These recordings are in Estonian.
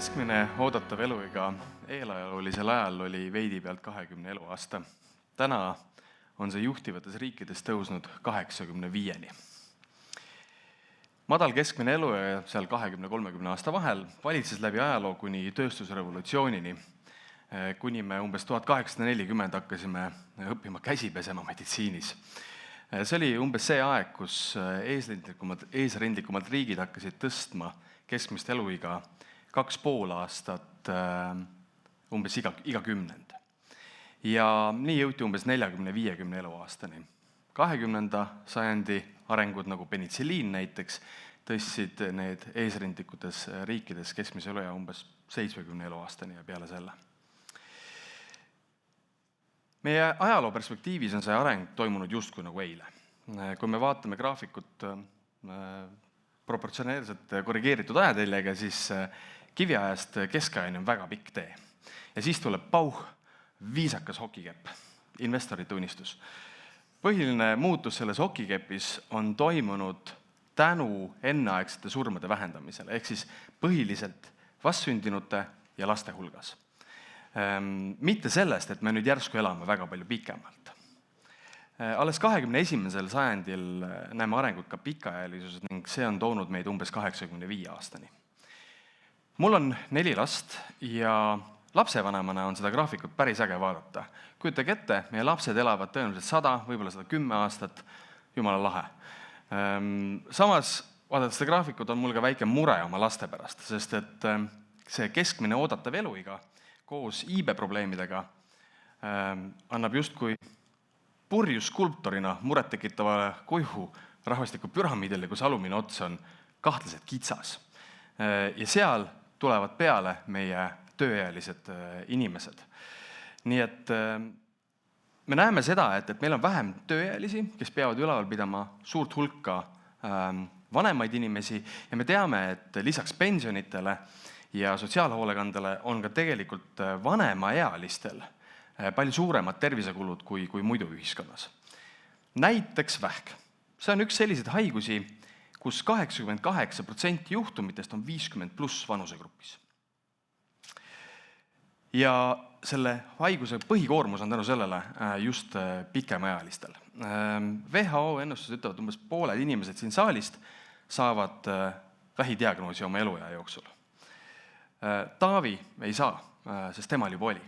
Keskmine oodatav eluiga eelajalolisel ajal oli veidi pealt 20 eluaasta. Täna on see juhtivates riikides tõusnud 85-ni. Madal keskmine eluiga seal 20-30 aasta vahel valitses läbi ajaloo kuni tööstusrevolutsioonini, kuni me umbes 1840 hakkasime õppima käsi pesema meditsiinis. See oli umbes see aeg, kus eesrindlikumad riigid hakkasid tõstma keskmist eluiga 2,5 aastat umbes iga kümnend. Ja nii jõuti umbes 40-50 eluaastani. 20. sajandi arengud nagu penitsilliin näiteks tõstsid need eesrindlikutes riikides keskmise eluea umbes 70 eluaastani ja peale selle. Meie ajaloo perspektiivis on see areng toimunud justkui nagu eile. Kui me vaatame graafikut proportsionaalselt korrigeeritud ajateljega, siis kiviajast keskajani on väga pikk tee. Ja siis tuleb pauh, viisakas hokikepp, investorite unistus. Põhiline muutus selles hokikepis on toimunud tänu enneaegsete surmade vähendamisele, ehk siis põhiliselt vastsündinute ja laste hulgas. Mitte sellest, et me nüüd järsku elame väga palju pikemalt. Alles 21. sajandil näeme arengut ka pikaajalisused ning see on toonud meid umbes 85 aastani. Mul on 4 last ja lapsevanemana on seda graafikut päris äge vaadata. Kujutage ette, meie lapsed elavad tõenäoliselt 100, võib-olla 110 aastat, jumala lahe. Samas, vaadates seda graafikut, on mul ka väike mure oma laste pärast, sest et see keskmine oodatav eluiga koos iibeprobleemidega annab justkui purjuskulptorina murettekitavale kuju rahvastikupüramiidile, kus alumine ots on kahtlaselt kitsas. Ja seal tulevad peale meie tööealised inimesed. Nii et me näeme seda, et meil on vähem tööealisi, kes peavad üleval pidama suurt hulka vanemaid inimesi ja me teame, et lisaks pensionitele ja sotsiaalhoolekandele on ka tegelikult vanemaealistel palju suuremad tervisekulud kui muidu ühiskonnas. Näiteks vähk. See on üks selliseid haigusi, kus 88% juhtumitest on 50+ vanusegrupis. Ja selle haiguse põhikoormus on tänu sellele just pikemaajalistel. WHO ennustused ütlevad, umbes pooled inimesed siin saalist saavad vähidiagnoosi oma eluea jooksul. Taavi ei saa, sest temal juba oli.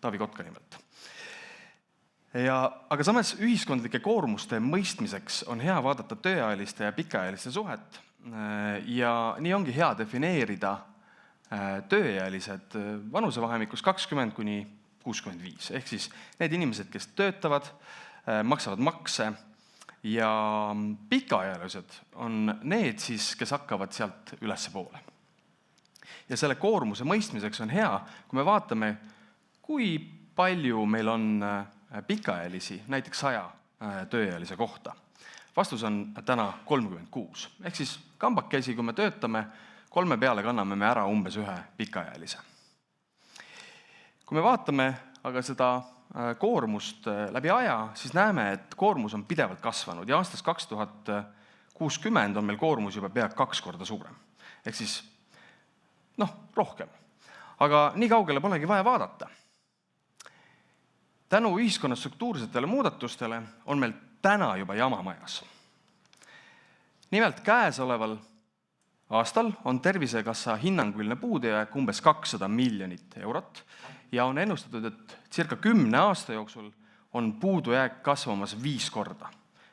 Taavi Kotka nimelt. Aga samas ühiskondlike koormuste mõistmiseks on hea vaadata tööealiste ja pikaajaliste suhet ja nii ongi hea defineerida tööealised vanusevahemikus 20–65. Ehk siis need inimesed, kes töötavad, maksavad makse ja pikaajalised on need siis, kes hakkavad sealt ülesse poole. Ja selle koormuse mõistmiseks on hea, kui me vaatame, kui palju meil on pikaajalisi, näiteks 100 tööealise kohta. Vastus on täna 36. Ehk siis kambakesi, kui me töötame, 3 peale kanname me ära umbes 1 pikaajalise. Kui me vaatame aga seda koormust läbi aja, siis näeme, et koormus on pidevalt kasvanud ja aastast 2060 on meil koormus juba pea 2 korda suurem. Ehk siis rohkem. Aga nii kaugele polegi vaja vaadata. Tänu ühiskonna struktuursetele muudatustele on meil täna juba jama majas. Nimelt käesoleval aastal on Tervisekassa hinnanguline puudujääk umbes 200 miljonit eurot ja on ennustatud, et circa 10 aasta jooksul on puudujääk kasvamas 5 korda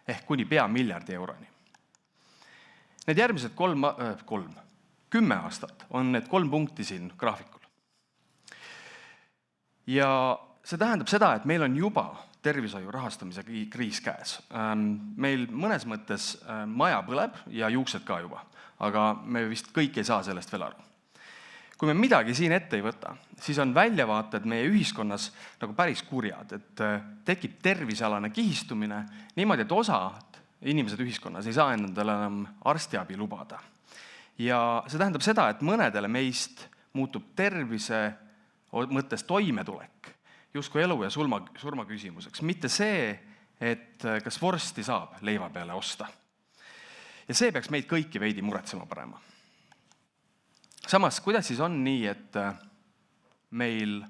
ehk kuni pea miljardi euroni. Need järgmised 10 aastat on need 3 punkti siin graafikul. Ja see tähendab seda, et meil on juba tervishoiu rahastamise kriis käes. Meil mõnes mõttes maja põleb ja juuksed ka juba, aga me vist kõik ei saa sellest veel aru. Kui me midagi siin ette ei võta, siis on väljavaated meie ühiskonnas nagu päris kurjad, et tekib tervisealane kihistumine niimoodi, et osad inimesed ühiskonnas ei saa endale enam arstiabi lubada. Ja see tähendab seda, et mõnedele meist muutub tervise mõttes toimetulek justkui elu ja surma küsimuseks. Mitte see, et kas vorsti saab leiva peale osta. Ja see peaks meid kõiki veidi muretsema panema. Samas, kuidas siis on nii, et meil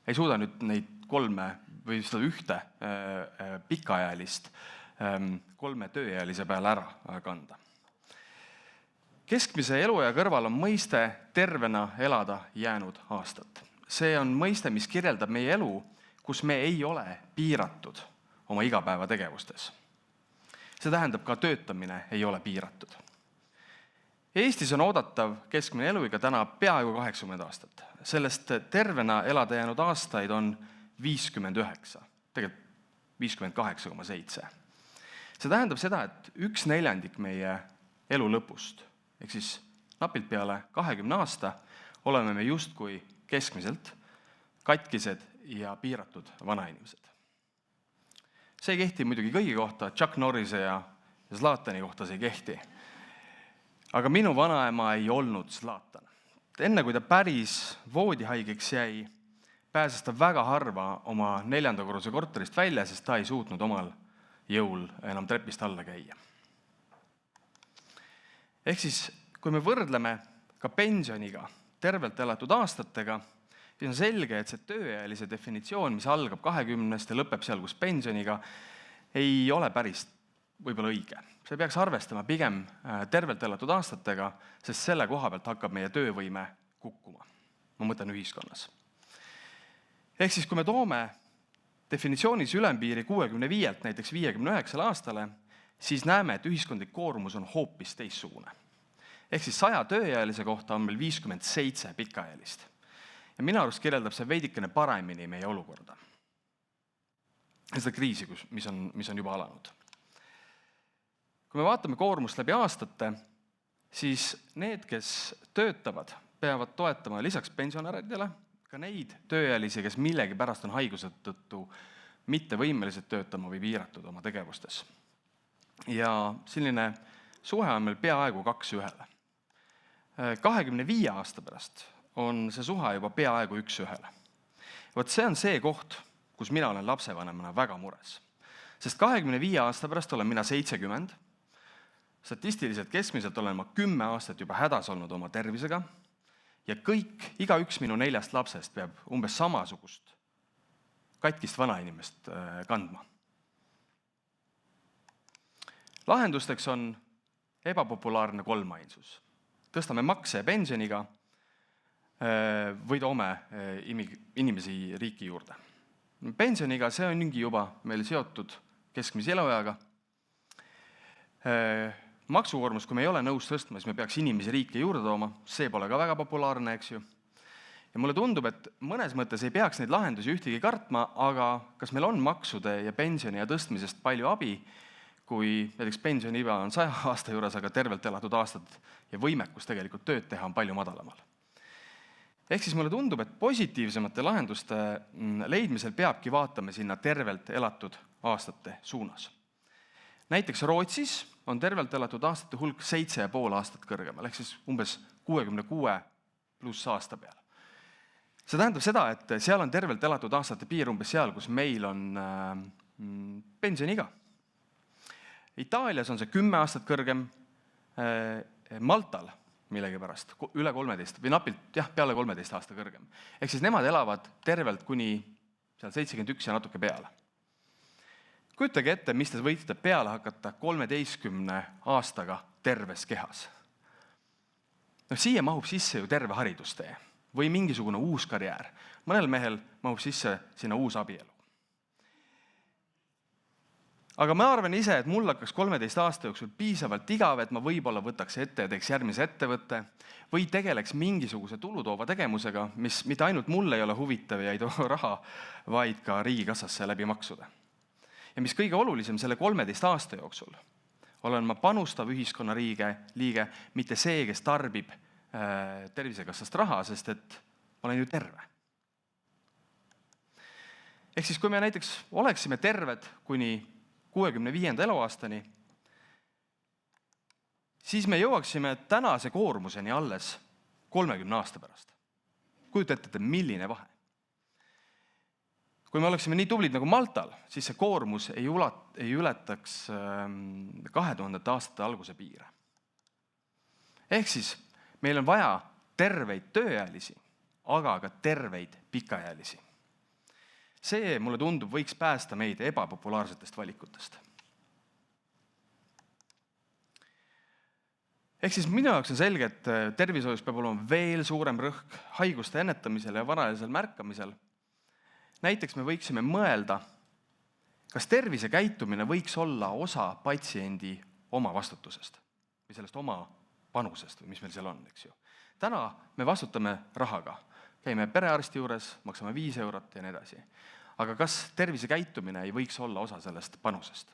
ei suuda nüüd neid 3 või seda 1 pikaajalist 3 tööealise peale ära kanda? Keskmise eluea kõrval on mõiste tervena elada jäänud aastat. See on mõiste, mis kirjeldab meie elu, kus me ei ole piiratud oma igapäevategevustes. See tähendab, ka töötamine ei ole piiratud. Eestis on oodatav keskmine eluiga täna peaaegu 80 aastat. Sellest tervena elada jäänud aastaid on 59, tegelikult 58,7. See tähendab seda, et 1/4 meie elu lõpust, ehk siis napilt peale 20 aasta, oleme me justkui keskmiselt katkised ja piiratud vanainimesed. See ei kehti muidugi kõigi kohta, Chuck Norrise ja Zlatani kohta see ei kehti. Aga minu vanaema ei olnud Zlatan. Enne kui ta päris voodihaigeks jäi, pääses ta väga harva oma 4. korruse korterist välja, sest ta ei suutnud omal jõul enam trepist alla käia. Ehk siis, kui me võrdleme ka pensioniga tervelt elatud aastatega, siis on selge, et see tööealise definitsioon, mis algab 20 ja lõpeb seal, kus pensioniga, ei ole päris võib-olla õige. See peaks arvestama pigem tervelt elatud aastatega, sest selle koha pealt hakkab meie töövõime kukkuma. Ma mõtlen ühiskonnas. Ehk siis, kui me toome definitsioonis ülempiiri 65-lt näiteks 59 aastale, siis näeme, et ühiskondlik koormus on hoopis teistsugune. Ehk siis 100 tööealise kohta on meil 57 pikaajalist. Ja minu arust kirjeldab see veidikene paremini meie olukorda. Seda kriisi, mis on juba alanud. Kui me vaatame koormust läbi aastate, siis need, kes töötavad, peavad toetama lisaks pensionäridele ka neid tööealisi, kes millegi pärast on haiguse tõttu mitte võimelised töötama või piiratud oma tegevustes. Ja selline suhe on meil peaaegu 2:1. 25 aasta pärast on see suhe juba peaaegu 1:1. Vot see on see koht, kus mina olen lapsevanemana väga mures. Sest 25 aasta pärast olen mina 70, statistiliselt keskmiselt olen ma 10 aastat juba hädas olnud oma tervisega ja igaüks minu 4 lapsest peab umbes samasugust katkist vanainimest kandma. Lahendusteks on ebapopulaarne 3-ainsus. Tõstame makse ja pensioniga või toome inimesi riiki juurde. Pensioniga see ongi juba meil seotud keskmise elueaga. Maksukoormus, kui me ei ole nõus tõstma, siis me peaks inimesi riiki juurde tooma, see pole ka väga populaarne, eks ju. Ja mulle tundub, et mõnes mõttes ei peaks neid lahendusi ühtegi kartma, aga kas meil on maksude ja pensioni ja tõstmisest palju abi, kui näiteks pensioniiga on 100 aasta juures, aga tervelt elatud aastad ja võimekus tegelikult tööd teha on palju madalamal. Ehk siis mulle tundub, et positiivsemate lahenduste leidmisel peabki vaatama sinna tervelt elatud aastate suunas. Näiteks Rootsis on tervelt elatud aastate hulk 7,5 aastat kõrgemal, ehk siis umbes 66+ aasta peal. See tähendab seda, et seal on tervelt elatud aastate piir umbes seal, kus meil on pensioniiga. Itaalias on see 10 aastat kõrgem, Maltal millegipärast üle 13 või napilt peale 13 aasta kõrgem. Ehk siis nemad elavad tervelt kuni seal 71 ja natuke peale. Kujutage ette, mis te võite peale hakata 13 aastaga terves kehas. Siia mahub sisse ju terve haridustee või mingisugune uus karjäär. Mõnel mehel mahub sisse sinna uus abielu. Aga ma arvan ise, et mul hakkaks 13 aasta jooksul piisavalt igav, et ma võib-olla võtaks ette ja teeks järgmise ettevõtte või tegeleks mingisuguse tulutoova tegevusega, mis mitte ainult mulle ei ole huvitav ja ei too raha, vaid ka riigikassasse läbi maksude. Ja mis kõige olulisem, selle 13 aasta jooksul olen ma panustav ühiskonna liige, mitte see, kes tarbib tervisekassast raha, sest et ma olen ju terve. Ehk siis, kui me näiteks oleksime terved kuni 65. eluaastani, siis me jõuaksime tänase koormuseni alles 30 aasta pärast. Kujutate, milline vahe. Kui me oleksime nii tublid nagu Maltal, siis see koormus ei ületaks 2000. aastate alguse piire. Ehk siis meil on vaja terveid tööealisi, aga ka terveid pikaealisi. See, mulle tundub, võiks päästa meid ebapopulaarsetest valikutest. Ehk siis minu jaoks on selge, et tervishoius peab olema veel suurem rõhk haiguste ennetamisel ja varajasel märkamisel. Näiteks me võiksime mõelda, kas tervisekäitumine võiks olla osa patsiendi oma vastutusest või sellest oma panusest või mis meil seal on, eks ju. Täna me vastutame rahaga, käime perearsti juures, maksame 5 eurot ja nii edasi. Aga kas tervisekäitumine ei võiks olla osa sellest panusest?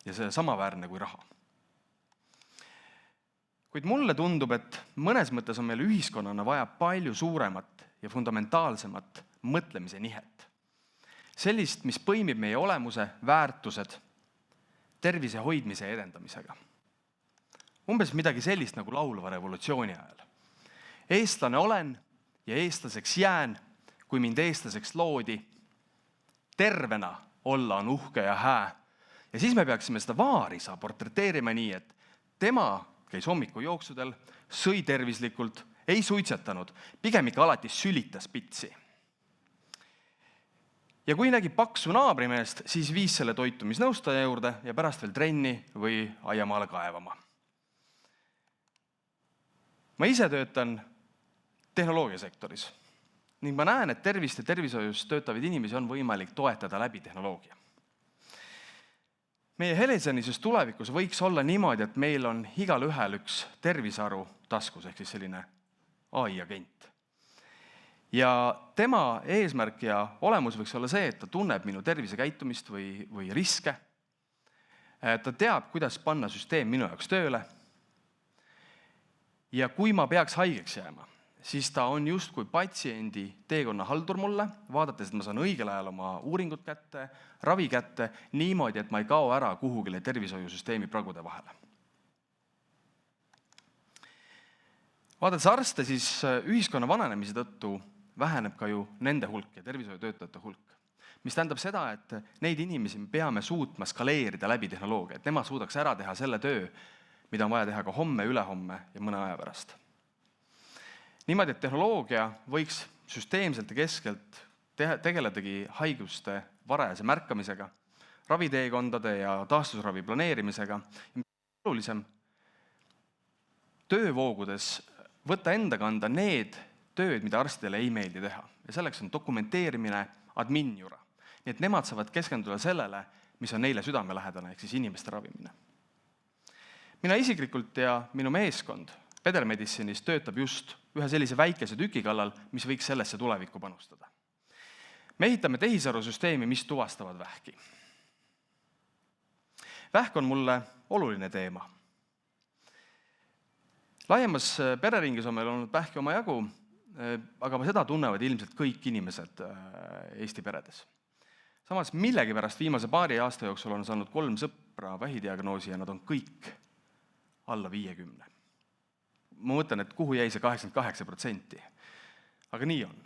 Ja see samaväärne kui raha. Kuid mulle tundub, et mõnes mõttes on meil ühiskonnana vaja palju suuremat ja fundamentaalsemat mõtlemise nihet. Sellist, mis põimib meie olemuse, väärtused, tervise hoidmise ja edendamisega. Umbes midagi sellist nagu laulva revolutsiooni ajal. Eestlane olen ja eestlaseks jään, kui mind eestlaseks loodi. Tervena olla on uhke ja hää. Ja siis me peaksime seda Vaarisa portreteerima nii, et tema käis hommikujooksudel, sõi tervislikult, ei suitsetanud, pigem ikka alati sülitas pitsi. Ja kui nägi paksu naabrimeest, siis viis selle toitumisnõustaja juurde ja pärast veel trenni või aiamaale kaevama. Ma ise töötan tehnoloogiasektoris ning ma näen, et tervist ja tervishoius töötavaid inimesi on võimalik toetada läbi tehnoloogia. Meie Helesenises tulevikus võiks olla niimoodi, et meil on igal ühel üks tervisearu taskus, ehk siis selline AI-agent. Ja tema eesmärk ja olemus võiks olla see, et ta tunneb minu tervisekäitumist või riske. Ta teab, kuidas panna süsteem minu jaoks tööle. Ja kui ma peaks haigeks jääma, siis ta on justkui patsiendi teekonna haldur mulle, vaadates, et ma saan õigel ajal oma uuringud kätte, ravi kätte, niimoodi, et ma ei kao ära kuhugile tervishoiusüsteemi pragude vahele. Vaadates arste, siis ühiskonna vananemise tõttu väheneb ka ju nende hulk ja tervishoiutöötajate hulk, mis tähendab seda, et neid inimesi me peame suutma skaleerida läbi tehnoloogia, et nemad suudaks ära teha selle töö, mida on vaja teha ka homme, ülehomme ja mõne aja pärast. Niimoodi, et tehnoloogia võiks süsteemselt ja keskelt tegeledagi haiguste varajase märkamisega, raviteekondade ja taastusravi planeerimisega. Olulisem, töövoogudes võtta enda kanda need tööd, mida arstidele ei meeldi teha. Ja selleks on dokumenteerimine adminjura. Nii et nemad saavad keskenduda sellele, mis on neile südamelähedane, ehk siis inimeste ravimine. Mina isiklikult ja minu meeskond Better Medicine'is töötab just ühe sellise väikese tüki kallal, mis võiks sellesse tulevikku panustada. Me ehitame tehisarusüsteemi, mis tuvastavad vähki. Vähk on mulle oluline teema. Laiemas pereringis on meil olnud vähki oma jagu, aga seda tunnevad ilmselt kõik inimesed Eesti peredes. Samas millegipärast viimase paari aasta jooksul on saanud 3 sõpra vähidiagnoosi ja nad on kõik alla 50. Ma mõtlen, et kuhu jäi see 88%. Aga nii on.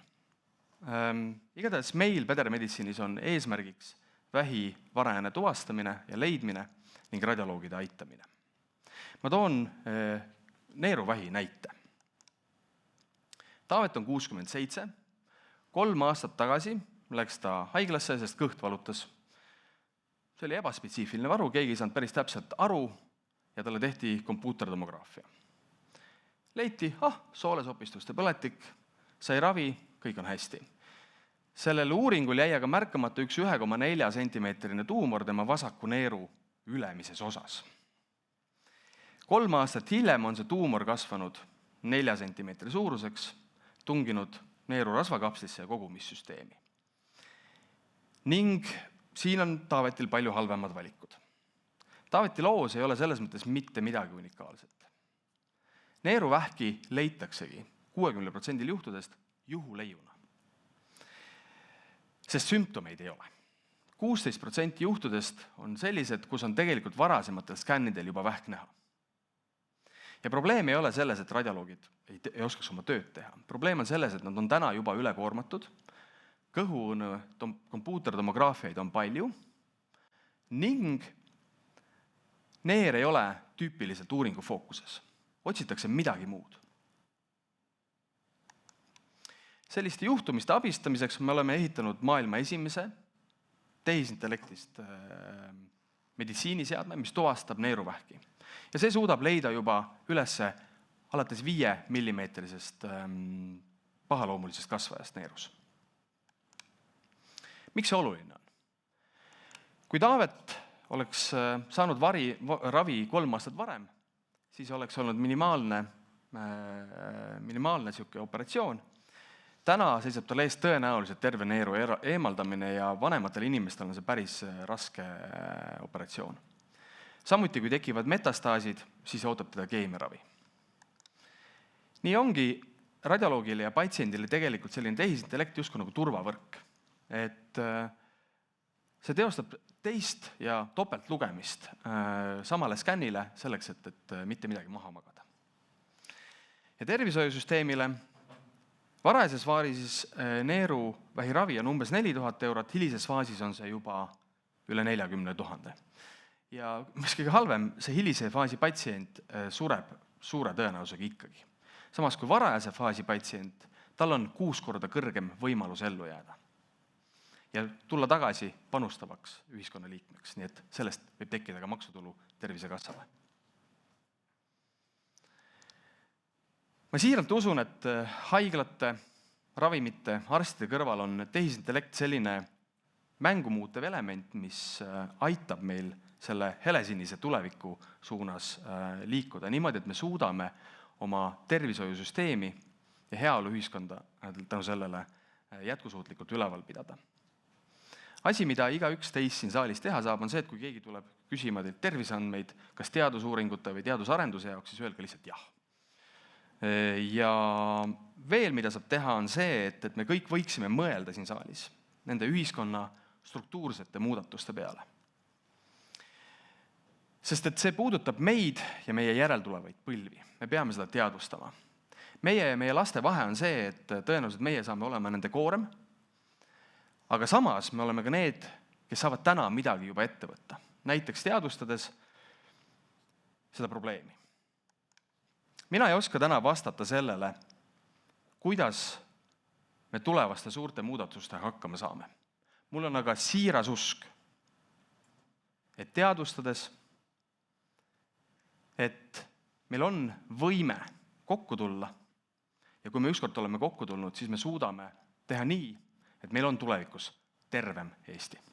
Igatahes meil Better Medicine'is on eesmärgiks vähi varajane tuvastamine ja leidmine ning radioloogide aitamine. Ma toon neeruvähi näite. Taavet on 67. 3 aastat tagasi läks ta haiglasse, sest kõht valutas. See oli ebaspetsiifiline varu, keegi ei saanud päris täpselt aru ja talle tehti kompuutertomograafia. Leiti, soolesopistuste põletik, sai ravi, kõik on hästi. Sellel uuringul jäi aga märkamata üks 1,4 sentimeetrine tuumor tema vasaku neeru ülemises osas. 3 aastat hiljem on see tuumor kasvanud 4 sentimeetri suuruseks, tunginud neeru rasvakapslisse ja kogumissüsteemi. Ning siin on Taavetil palju halvemad valikud. Taaveti loos ei ole selles mõttes mitte midagi unikaalset. Neeruvähki leitaksegi 60% juhtudest juhuleiuna. Sest sümptomeid ei ole. 16% juhtudest on sellised, kus on tegelikult varasematel skännidel juba vähk näha. Ja probleem ei ole selles, et radioloogid ei oskaks oma tööd teha. Probleem on selles, et nad on täna juba ülekoormatud, kõhuõõne kompuutertomograafiaid on palju ning neer ei ole tüüpiliselt uuringu fookuses. Otsitakse midagi muud. Selliste juhtumiste abistamiseks me oleme ehitanud maailma esimese tehisintellektist meditsiiniseadme, mis tuvastab neeruvähki. Ja see suudab leida juba ülesse alates 5 millimeetrisest pahaloomulisest kasvajast neerus. Miks see oluline on? Kui Taavet oleks saanud ravi 3 aastat varem, siis oleks olnud minimaalne siuke operatsioon. Täna seisab tal ees tõenäoliselt terve neeru eemaldamine ja vanematel inimestel on see päris raske operatsioon. Samuti, kui tekivad metastaasid, siis ootab teda keemiaravi. Nii ongi radioloogile ja patsiendile tegelikult selline tehisintellekt justkui nagu turvavõrk. Et see teostab teist ja topeltlugemist samale skännile selleks, et mitte midagi maha magada. Ja tervishoiusüsteemile varajases faasis neeruvähiravi on umbes 4000 €, hilises faasis on see juba üle 40 000. Ja mis kõige halvem, see hilise faasi patsient sureb suure tõenäosusega ikkagi. Samas kui varajase faasi patsient, tal on 6 korda kõrgem võimalus ellu jääda ja tulla tagasi panustavaks ühiskonnaliikmeks, nii et sellest võib tekkida ka maksutulu Tervisekassale. Ma siiralt usun, et haiglate, ravimite, arstide kõrval on tehisintellekt selline mängu muutev element, mis aitab meil selle helesinise tuleviku suunas liikuda niimoodi, et me suudame oma tervishoiusüsteemi ja heaoluühiskonda tänu sellele jätkusuutlikult üleval pidada. Asi, mida igaüks teist siin saalis teha saab, on see, et kui keegi tuleb küsima teilt terviseandmeid, kas teadusuuringute või teadusarenduse jaoks, siis öelge lihtsalt jah. Ja veel, mida saab teha, on see, et me kõik võiksime mõelda siin saalis nende ühiskonna struktuursete muudatuste peale. Sest et see puudutab meid ja meie järeltulevaid põlvi. Me peame seda teadvustama. Meie ja meie laste vahe on see, et tõenäoliselt meie saame olema nende koorem, aga samas me oleme ka need, kes saavad täna midagi juba ette võtta. Näiteks teadvustades seda probleemi. Mina ei oska täna vastata sellele, kuidas me tulevaste suurte muudatustega hakkama saame. Mul on aga siiras usk, et teadvustades, et meil on võime kokku tulla ja kui me ükskord oleme kokku tulnud, siis me suudame teha nii, et meil on tulevikus tervem Eesti.